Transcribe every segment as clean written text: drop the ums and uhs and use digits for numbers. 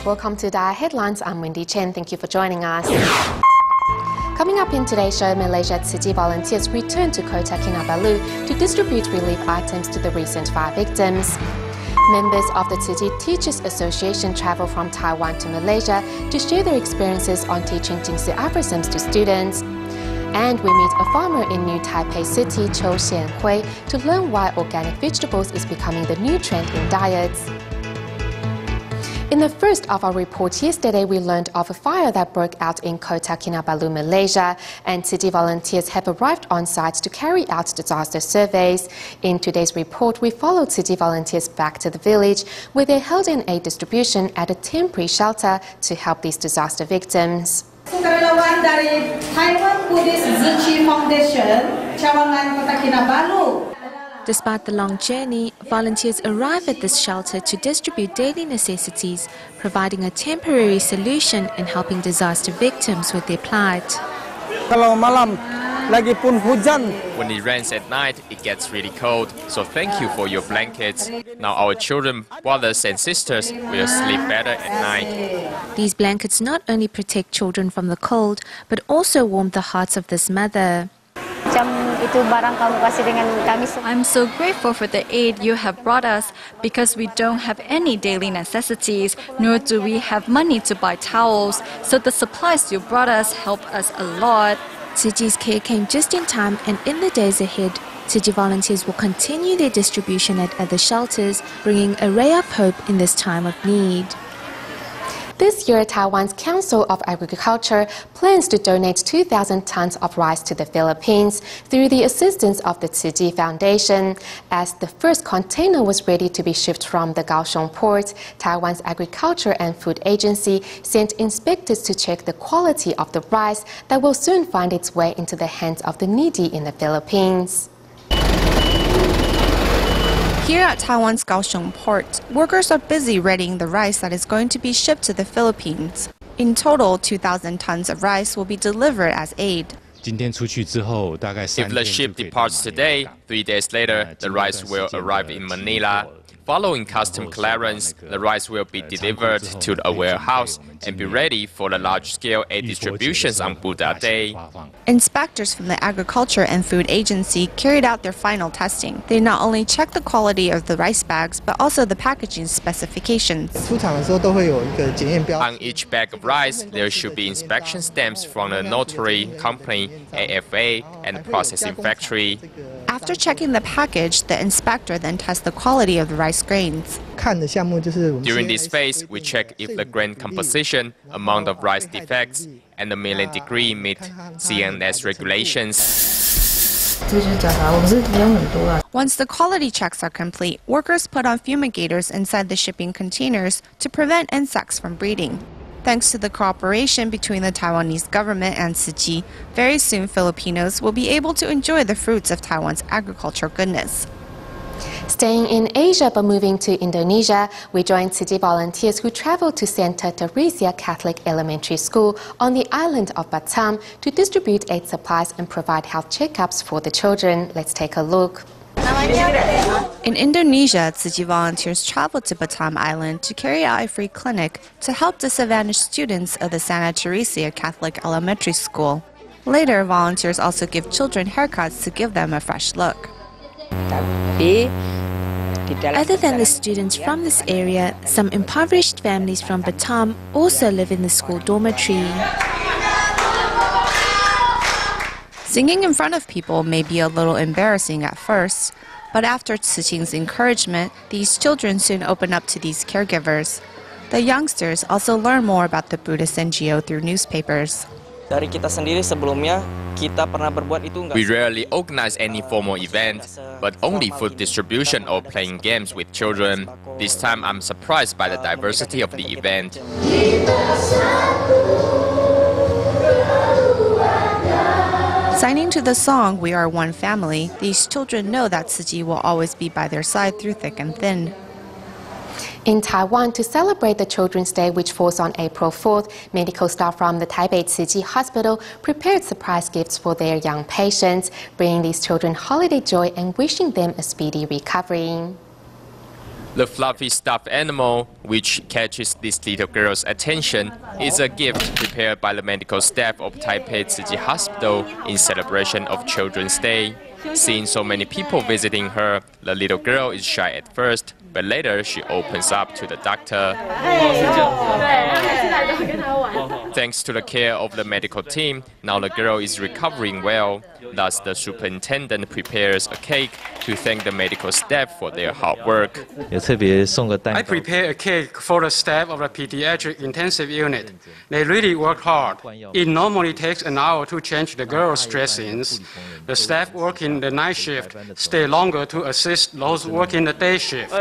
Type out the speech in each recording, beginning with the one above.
Welcome to DaAi Headlines. I'm Wendy Chen. Thank you for joining us. Coming up in today's show, Malaysia Tzu Chi volunteers return to Kota Kinabalu to distribute relief items to the recent fire victims. Members of the Tzu Chi Teachers Association travel from Taiwan to Malaysia to share their experiences on teaching Jingsi aphorisms to students. And we meet a farmer in New Taipei City, Chou Xianhui, to learn why organic vegetables is becoming the new trend in diets. In the first of our reports yesterday, we learned of a fire that broke out in Kota Kinabalu, Malaysia, and Tzu Chi volunteers have arrived on site to carry out disaster surveys. In today's report, we followed Tzu Chi volunteers back to the village, where they held an aid distribution at a temporary shelter to help these disaster victims. Sukarelawan dari Taiwan Buddhist Tzu Chi Foundation, Cawangan Kota Kinabalu. Despite the long journey, volunteers arrive at this shelter to distribute daily necessities, providing a temporary solution and helping disaster victims with their plight. Kalau malam lagi pun hujan. When it rains at night, it gets really cold, so thank you for your blankets. Now our children, brothers and sisters will sleep better at night. These blankets not only protect children from the cold, but also warm the hearts of this mother. I'm so grateful for the aid you have brought us because we don't have any daily necessities, nor do we have money to buy towels, so the supplies you brought us help us a lot. Tzu Chi's care came just in time, and in the days ahead, Tzu Chi volunteers will continue their distribution at other shelters, bringing a ray of hope in this time of need. This year, Taiwan's Council of Agriculture plans to donate 2,000 tons of rice to the Philippines through the assistance of the Tzu Chi Foundation. As the first container was ready to be shipped from the Kaohsiung port, Taiwan's Agriculture and Food Agency sent inspectors to check the quality of the rice that will soon find its way into the hands of the needy in the Philippines. Here at Taiwan's Kaohsiung port, workers are busy readying the rice that is going to be shipped to the Philippines. In total, 2,000 tons of rice will be delivered as aid. If the ship departs today, 3 days later, the rice will arrive in Manila. Following custom clearance, the rice will be delivered to a warehouse and be ready for the large-scale aid distributions on Buddha Day. Inspectors from the Agriculture and Food Agency carried out their final testing. They not only checked the quality of the rice bags, but also the packaging specifications. On each bag of rice, there should be inspection stamps from the notary company, AFA, and the processing factory. After checking the package, the inspector then tests the quality of the rice grains. During this phase, we check if the grain composition, amount of rice defects, and the milling degree meet CNS regulations. Once the quality checks are complete, workers put on fumigators inside the shipping containers to prevent insects from breeding. Thanks to the cooperation between the Taiwanese government and Tzu Chi, very soon Filipinos will be able to enjoy the fruits of Taiwan's agricultural goodness. Staying in Asia but moving to Indonesia, we joined Tzu Chi volunteers who traveled to Santa Teresa Catholic Elementary School on the island of Batam to distribute aid supplies and provide health checkups for the children. Let's take a look. In Indonesia, Tzu Chi volunteers traveled to Batam Island to carry out a free clinic to help disadvantaged students of the Santa Teresa Catholic Elementary School. Later, volunteers also give children haircuts to give them a fresh look. Other than the students from this area, some impoverished families from Batam also live in the school dormitory. Singing in front of people may be a little embarrassing at first, but after Tzu Chi's encouragement, these children soon open up to these caregivers. The youngsters also learn more about the Buddhist NGO through newspapers. We rarely organize any formal event, but only food distribution or playing games with children. This time I'm surprised by the diversity of the event. Signing to the song, "We Are One Family," these children know that Tzu Chi will always be by their side through thick and thin. In Taiwan, to celebrate the Children's Day, which falls on April 4th, medical staff from the Taipei Tzu Chi Hospital prepared surprise gifts for their young patients, bringing these children holiday joy and wishing them a speedy recovery. The fluffy stuffed animal, which catches this little girl's attention, is a gift prepared by the medical staff of Taipei Tzu Chi Hospital in celebration of Children's Day. Seeing so many people visiting her, the little girl is shy at first, but later she opens up to the doctor. Thanks to the care of the medical team, now the girl is recovering well. Thus, the superintendent prepares a cake to thank the medical staff for their hard work. I prepare a cake for the staff of the pediatric intensive unit. They really work hard. It normally takes an hour to change the girls' dressings. The staff working the night shift stay longer to assist those working the day shift.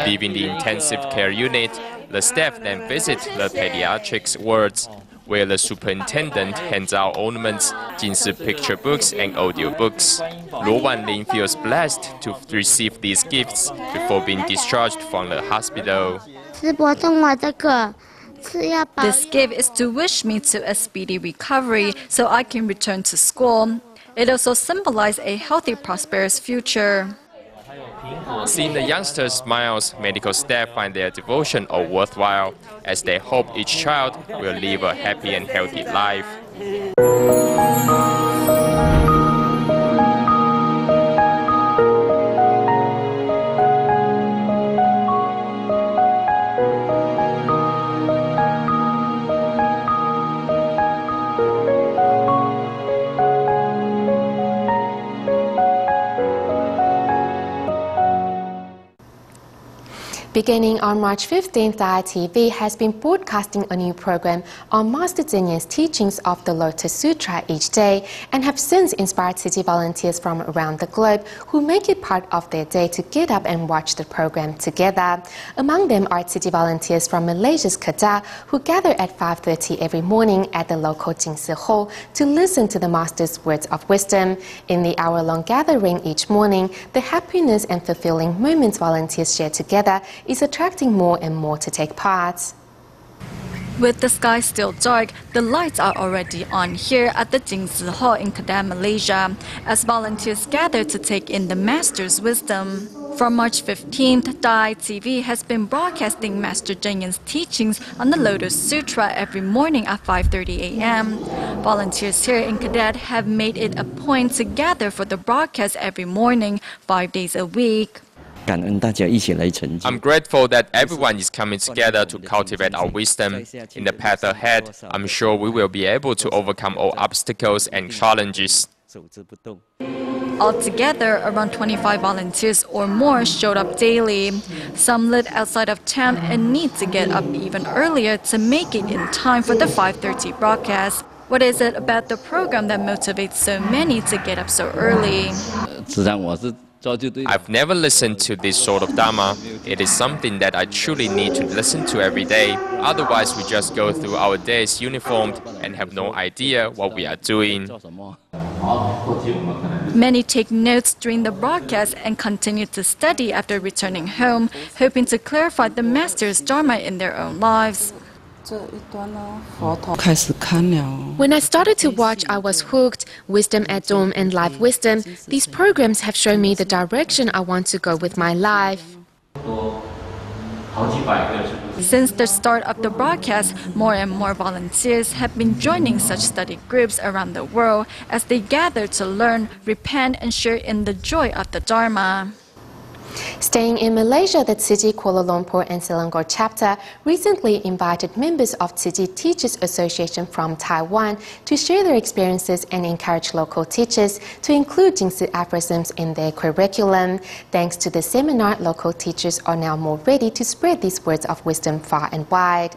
Leaving the intensive care unit, the staff then visit the pediatrics wards, where the superintendent hands out ornaments, Jinsi picture books, and audio books. Luo Wanling feels blessed to receive these gifts before being discharged from the hospital. This gift is to wish me to a speedy recovery so I can return to school. It also symbolizes a healthy, prosperous future. Seeing the youngsters' smiles, medical staff find their devotion all worthwhile, as they hope each child will live a happy and healthy life. Beginning on March 15th, DaAi TV has been broadcasting a new program on Master Zinyan's teachings of the Lotus Sutra each day, and have since inspired Tzu Chi volunteers from around the globe who make it part of their day to get up and watch the program together. Among them are Tzu Chi volunteers from Malaysia's Kedah, who gather at 5:30 every morning at the local Jingsi Hall to listen to the Master's words of wisdom. In the hour-long gathering each morning, the happiness and fulfilling moments volunteers share together is attracting more and more to take part. With the sky still dark, the lights are already on here at the Jingsi Hall in Kedah, Malaysia, as volunteers gather to take in the Master's wisdom. From March 15th, DaAi TV has been broadcasting Master Zinyan's teachings on the Lotus Sutra every morning at 5:30 a.m. Volunteers here in Kedah have made it a point to gather for the broadcast every morning, 5 days a week. I'm grateful that everyone is coming together to cultivate our wisdom. In the path ahead, I'm sure we will be able to overcome all obstacles and challenges. Altogether, around 25 volunteers or more showed up daily. Some live outside of town and need to get up even earlier to make it in time for the 5:30 broadcast. What is it about the program that motivates so many to get up so early? I've never listened to this sort of Dharma. It is something that I truly need to listen to every day. Otherwise, we just go through our days uniformed and have no idea what we are doing. Many take notes during the broadcast and continue to study after returning home, hoping to clarify the Master's Dharma in their own lives. When I started to watch, I was hooked. Wisdom at Dawn and Life Wisdom. These programs have shown me the direction I want to go with my life. Since the start of the broadcast, more and more volunteers have been joining such study groups around the world as they gather to learn, repent, and share in the joy of the Dharma. Staying in Malaysia, the Tzu Chi Kuala Lumpur and Selangor chapter recently invited members of Tzu Chi Teachers Association from Taiwan to share their experiences and encourage local teachers to include Jingsi aphorisms in their curriculum. Thanks to the seminar, local teachers are now more ready to spread these words of wisdom far and wide.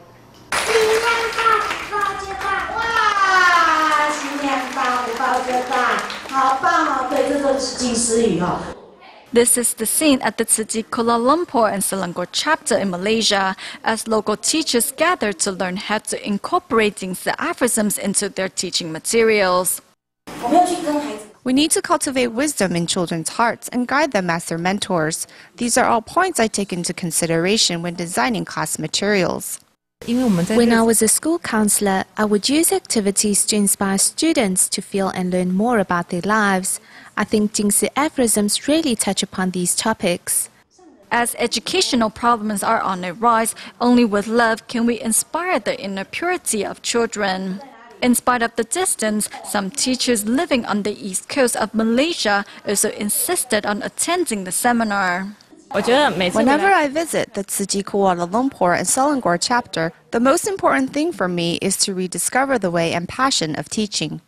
This is the scene at the Tzu Chi Kuala Lumpur and Selangor chapter in Malaysia, as local teachers gather to learn how to incorporate Jingsi aphorisms into their teaching materials. We need to cultivate wisdom in children's hearts and guide them as their mentors. These are all points I take into consideration when designing class materials. When I was a school counselor, I would use activities to inspire students to feel and learn more about their lives. I think Jingsi aphorisms really touch upon these topics. As educational problems are on the rise, only with love can we inspire the inner purity of children. In spite of the distance, some teachers living on the east coast of Malaysia also insisted on attending the seminar. Whenever I visit the Tzu Chi Kuala Lumpur and Selangor chapter, the most important thing for me is to rediscover the way and passion of teaching.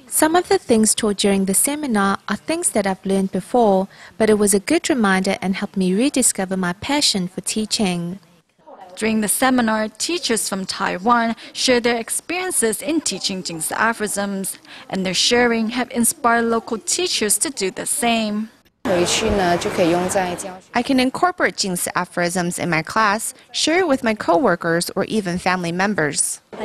Some of the things taught during the seminar are things that I've learned before, but it was a good reminder and helped me rediscover my passion for teaching. During the seminar, teachers from Taiwan shared their experiences in teaching Jingzi aphorisms, and their sharing have inspired local teachers to do the same. I can incorporate Jingzi aphorisms in my class, share it with my co-workers or even family members. I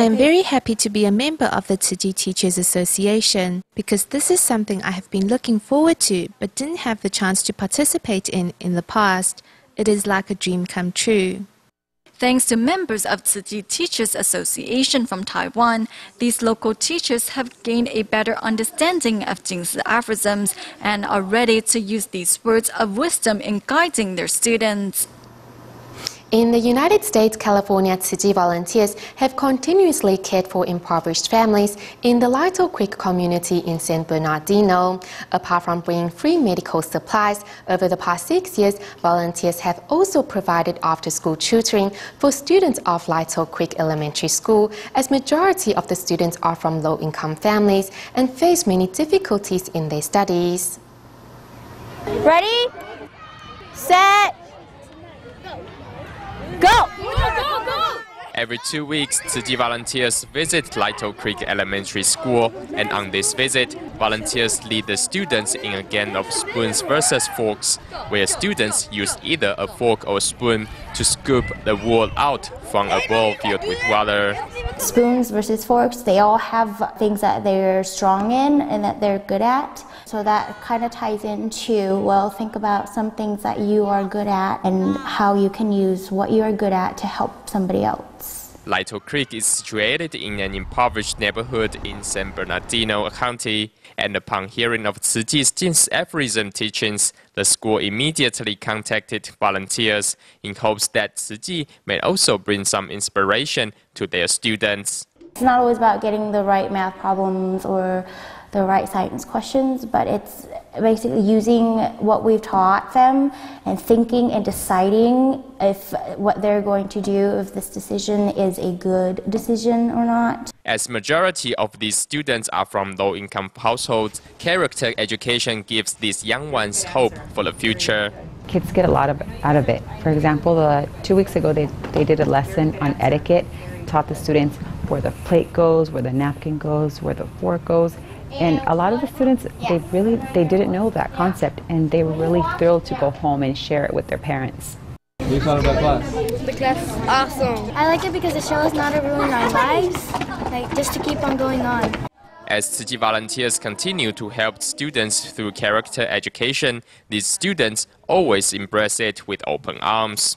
am very happy to be a member of the Tzu Chi Teachers Association because this is something I have been looking forward to but didn't have the chance to participate in the past. It is like a dream come true. Thanks to members of Tzu Chi Teachers Association from Taiwan, these local teachers have gained a better understanding of Jingzi aphorisms and are ready to use these words of wisdom in guiding their students. In the United States, California Tzu Chi volunteers have continuously cared for impoverished families in the Lytle Creek community in San Bernardino. Apart from bringing free medical supplies, over the past 6 years, volunteers have also provided after-school tutoring for students of Lytle Creek Elementary School, as majority of the students are from low-income families and face many difficulties in their studies. Ready, set, go! Every 2 weeks, Tzu Chi volunteers visit Lytle Creek Elementary School, and on this visit, volunteers lead the students in a game of spoons versus forks, where students use either a fork or spoon to scoop the wool out from a bowl filled with water. Spoons versus forks, they all have things that they're strong in and that they're good at. So that kind of ties into, well, think about some things that you are good at and how you can use what you are good at to help somebody else. Lytle Creek is situated in an impoverished neighborhood in San Bernardino County, and upon hearing of Tzu Chi's Jingzi aphorism teachings, the school immediately contacted volunteers in hopes that Tzu Chi may also bring some inspiration to their students. It's not always about getting the right math problems or the right science questions, but it's basically using what we've taught them and thinking and deciding if what they're going to do, if this decision is a good decision or not. As majority of these students are from low-income households, character education gives these young ones hope for the future. Kids get a lot out of it. For example, 2 weeks ago they did a lesson on etiquette, taught the students where the plate goes, where the napkin goes, where the fork goes. And a lot of the students, they didn't know that concept, and they were really thrilled to go home and share it with their parents. What do you thought about class? The class is awesome. I like it because it shows not to ruin our lives, like just to keep on going on. As Tzu Chi volunteers continue to help students through character education, these students always embrace it with open arms.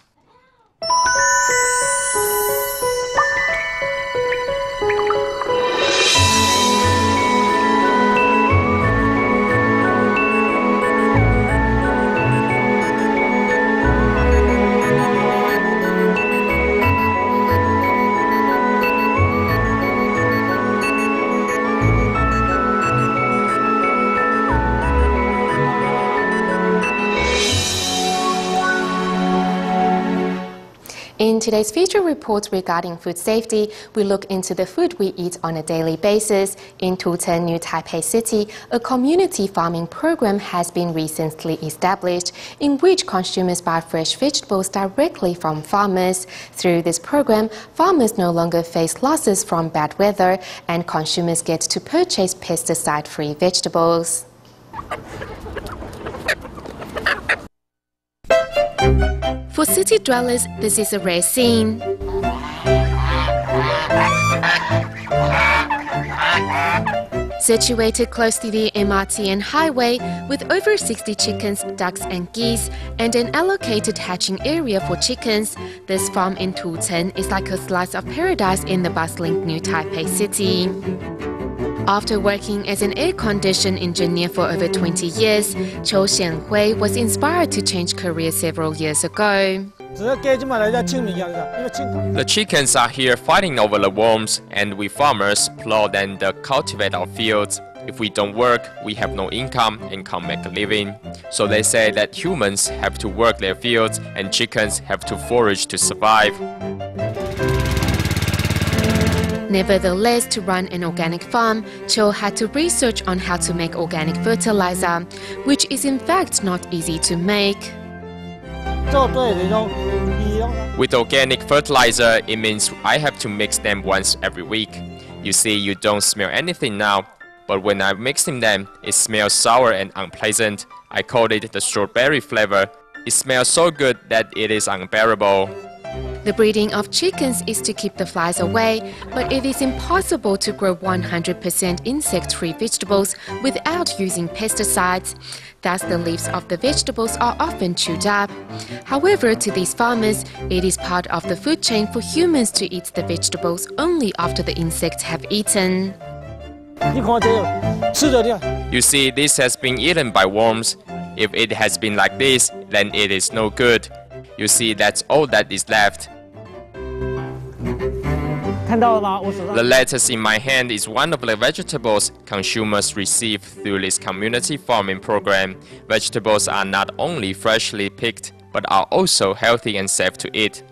In today's feature report regarding food safety, we look into the food we eat on a daily basis. In Tutan, New Taipei City, a community farming program has been recently established in which consumers buy fresh vegetables directly from farmers. Through this program, farmers no longer face losses from bad weather, and consumers get to purchase pesticide-free vegetables. For city dwellers, this is a rare scene. Situated close to the MRT and highway, with over 60 chickens, ducks and geese, and an allocated hatching area for chickens, this farm in Tutan is like a slice of paradise in the bustling New Taipei City. After working as an air-conditioned engineer for over 20 years, Qiu Xianhui was inspired to change careers several years ago. The chickens are here fighting over the worms, and we farmers plow and cultivate our fields. If we don't work, we have no income and can't make a living. So they say that humans have to work their fields and chickens have to forage to survive. Nevertheless, to run an organic farm, Qiu had to research on how to make organic fertilizer, which is in fact not easy to make. With organic fertilizer, it means I have to mix them once every week. You see, you don't smell anything now, but when I'm mixing them, it smells sour and unpleasant. I called it the strawberry flavor. It smells so good that it is unbearable. The breeding of chickens is to keep the flies away, but it is impossible to grow 100% insect-free vegetables without using pesticides. Thus, the leaves of the vegetables are often chewed up. However, to these farmers, it is part of the food chain for humans to eat the vegetables only after the insects have eaten. You see, this has been eaten by worms. If it has been like this, then it is no good. You see, that's all that is left. The lettuce in my hand is one of the vegetables consumers receive through this community farming program. Vegetables are not only freshly picked, but are also healthy and safe to eat.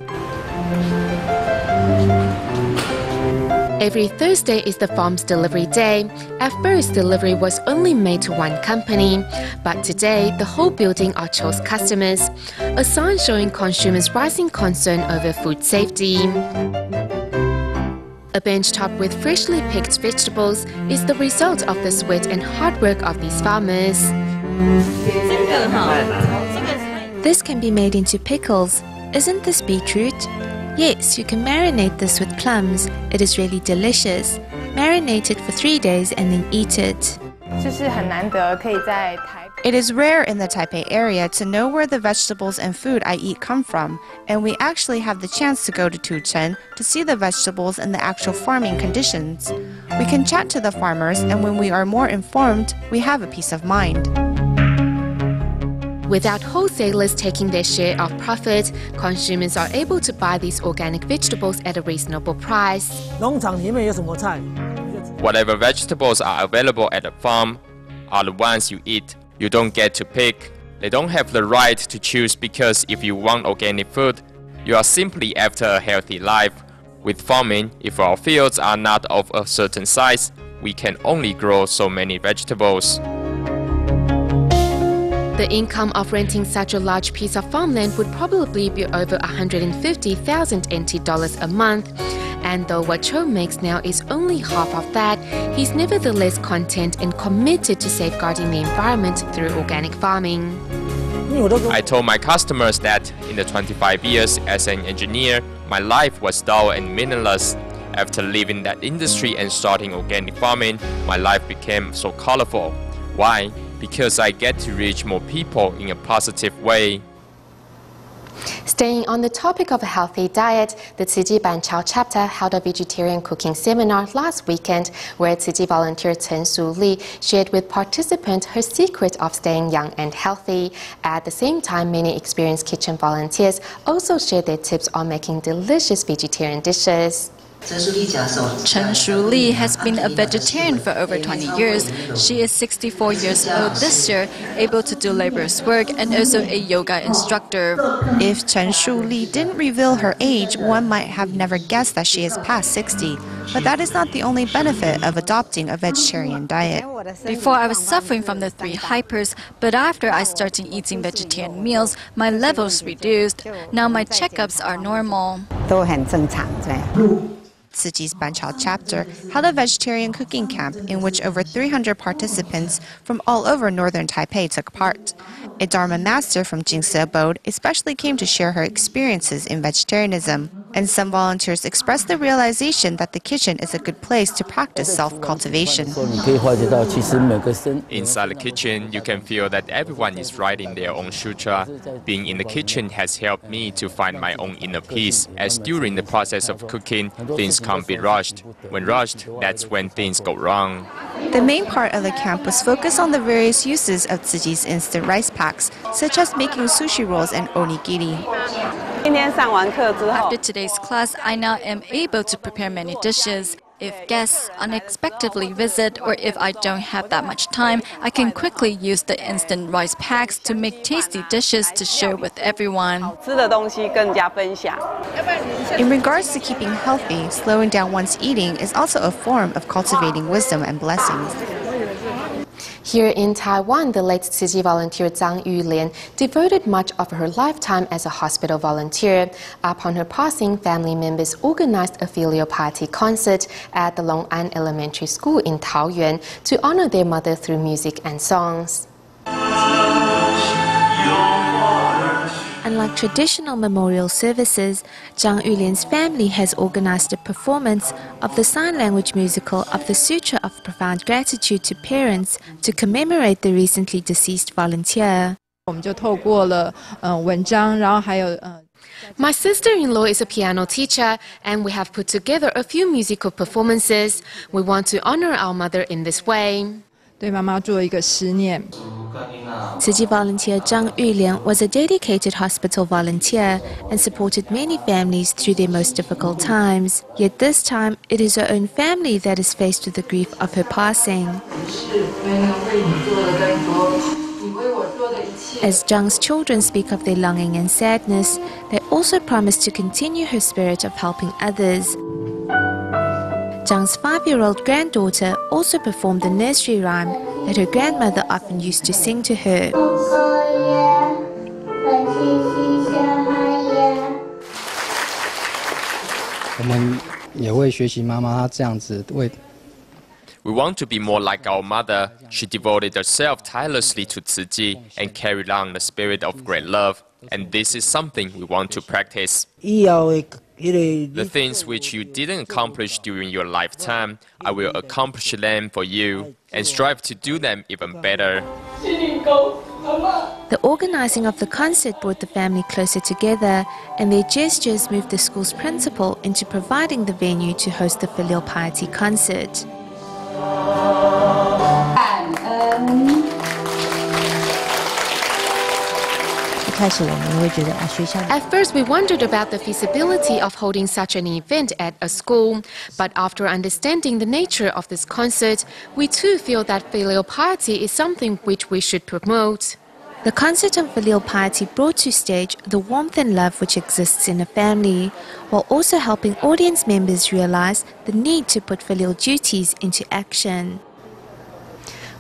Every Thursday is the farm's delivery day. At first, delivery was only made to one company, but today, the whole building are Qiu's customers, a sign showing consumers' rising concern over food safety. A bench top with freshly picked vegetables is the result of the sweat and hard work of these farmers. This can be made into pickles. Isn't this beetroot? Yes, you can marinate this with plums. It is really delicious. Marinate it for 3 days and then eat it. It is rare in the Taipei area to know where the vegetables and food I eat come from, and we actually have the chance to go to Tuchen to see the vegetables and the actual farming conditions. We can chat to the farmers, and when we are more informed, we have a peace of mind. Without wholesalers taking their share of profit, consumers are able to buy these organic vegetables at a reasonable price. Whatever vegetables are available at the farm are the ones you eat. You don't get to pick. They don't have the right to choose because if you want organic food, you are simply after a healthy life. With farming, if our fields are not of a certain size, we can only grow so many vegetables. The income of renting such a large piece of farmland would probably be over 150,000 NT dollars a month. And though what Qiu makes now is only half of that, he's nevertheless content and committed to safeguarding the environment through organic farming. I told my customers that in the 25 years as an engineer, my life was dull and meaningless. After leaving that industry and starting organic farming, my life became so colorful. Why? Because I get to reach more people in a positive way. Staying on the topic of a healthy diet, the Ciji Banqiao chapter held a vegetarian cooking seminar last weekend where Ciji volunteer Chen Shu-li shared with participants her secret of staying young and healthy. At the same time, many experienced kitchen volunteers also shared their tips on making delicious vegetarian dishes. Chen Shu-li has been a vegetarian for over 20 years. She is 64 years old this year, able to do labor's work and also a yoga instructor. If Chen Shu-li didn't reveal her age, one might have never guessed that she is past 60. But that is not the only benefit of adopting a vegetarian diet. Before I was suffering from the 3 hypers, but after I started eating vegetarian meals, my levels reduced. Now my checkups are normal. Ciji's Banqiao chapter held a vegetarian cooking camp in which over 300 participants from all over northern Taipei took part. A Dharma master from Jingsi Abode especially came to share her experiences in vegetarianism. And some volunteers expressed the realization that the kitchen is a good place to practice self-cultivation. Inside the kitchen, you can feel that everyone is writing their own sutra. Being in the kitchen has helped me to find my own inner peace, as during the process of cooking, things can't be rushed. When rushed, that's when things go wrong. The main part of the camp was focused on the various uses of Tzu Chi's instant rice packs, such as making sushi rolls and onigiri. After today's class, I now am able to prepare many dishes. If guests unexpectedly visit or if I don't have that much time, I can quickly use the instant rice packs to make tasty dishes to share with everyone. In regards to keeping healthy, slowing down one's eating is also a form of cultivating wisdom and blessings. Here in Taiwan, the late Tzu Chi volunteer Zhang Yulian devoted much of her lifetime as a hospital volunteer. Upon her passing, family members organized a filial piety concert at the Long'an Elementary School in Taoyuan to honor their mother through music and songs. Unlike traditional memorial services, Zhang Yulian's family has organized a performance of the sign language musical of the Sutra of Profound Gratitude to Parents to commemorate the recently deceased volunteer. My sister-in-law is a piano teacher, and we have put together a few musical performances. We want to honor our mother in this way. Tzu Chi volunteer Zhang Yulian was a dedicated hospital volunteer and supported many families through their most difficult times. Yet this time, it is her own family that is faced with the grief of her passing. As Zhang's children speak of their longing and sadness, they also promise to continue her spirit of helping others. Zhang's 5-year-old granddaughter also performed the nursery rhyme that her grandmother often used to sing to her. We want to be more like our mother. She devoted herself tirelessly to Tzu Chi and carried on the spirit of great love. And this is something we want to practice. The things which you didn't accomplish during your lifetime, I will accomplish them for you and strive to do them even better. The organizing of the concert brought the family closer together, and their gestures moved the school's principal into providing the venue to host the filial piety concert. At first, we wondered about the feasibility of holding such an event at a school. But after understanding the nature of this concert, we too feel that filial piety is something which we should promote. The concert on filial piety brought to stage the warmth and love which exists in a family, while also helping audience members realize the need to put filial duties into action.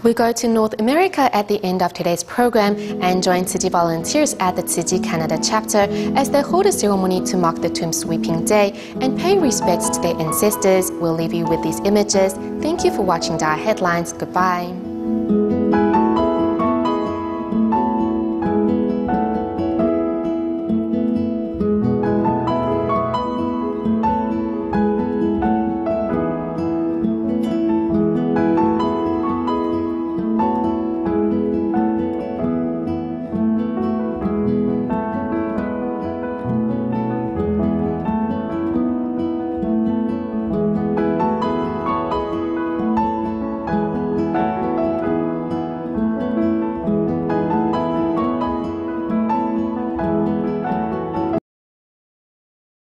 We go to North America at the end of today's program and join Tzu Chi volunteers at the Tzu Chi Canada chapter as they hold a ceremony to mark the Tomb Sweeping Day and pay respects to their ancestors. We'll leave you with these images. Thank you for watching DaAi Headlines. Goodbye.